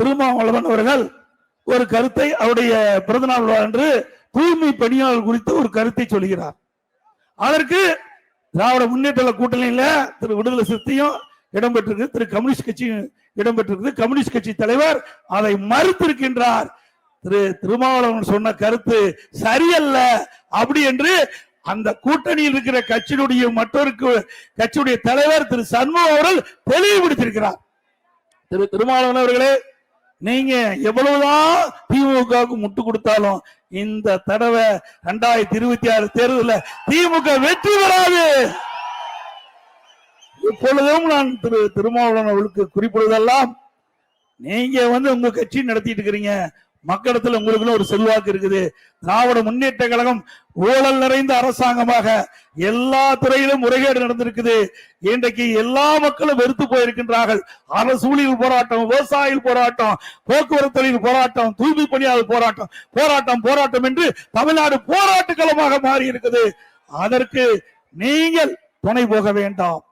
திருமாவளவன் அவர்கள் ஒரு கருத்தை அவருடைய பிறந்தநாள் அன்று தூய்மை பணியாளர் குறித்து ஒரு கருத்தை சொல்கிறார். அதற்கு திராவிட முன்னேற்ற கூட்டணியில திரு விடுதலை சிறுத்தையும் இடம்பெற்றிருக்கு, திரு கம்யூனிஸ்ட் கட்சியும் இடம்பெற்றிருக்கு. கம்யூனிஸ்ட் கட்சி தலைவர் அதை மறுத்திருக்கின்றார். திரு திருமாவளவன் சொன்ன கருத்து சரியல்ல அப்படி என்று அந்த கூட்டணியில் இருக்கிற கட்சியினுடைய மற்றொரு கட்சியுடைய தலைவர் திரு சண்முகம் அவர்கள் தெளிவுபடுத்தியிருக்கிறார். திரு திருமாவளவன் அவர்களே, நீங்க எவ்வளவுதான் திமுகவுக்கு முட்டு கொடுத்தாலும் இந்த தடவை 2026 தேர்தலில் திமுக வெற்றி பெறாது. இப்பொழுதும் நான் திரு திருமாவளவன் அவர்களுக்கு குறிப்பிடுவதெல்லாம், நீங்க உங்க கட்சி நடத்திட்டு இருக்கிறீங்க, மக்களிடத்தில் உங்களுக்கு ஒரு செல்வாக்கு இருக்குது. திராவிட முன்னேற்ற கழகம் ஊழல் நிறைந்த அரசாங்கமாக எல்லா துறையிலும் முறைகேடு நடந்திருக்குது. இன்றைக்கு எல்லா மக்களும் வெறுத்து போயிருக்கின்றார்கள். அரசு ஊழியர் போராட்டம், விவசாயிகள் போராட்டம், போக்குவரத்து தொழில் போராட்டம், தூய்மை பணியாளர் போராட்டம், போராட்டம் போராட்டம் என்று தமிழ்நாடு போராட்ட களமாக மாறி இருக்குது. அதற்கு நீங்கள் துணை போக வேண்டாம்.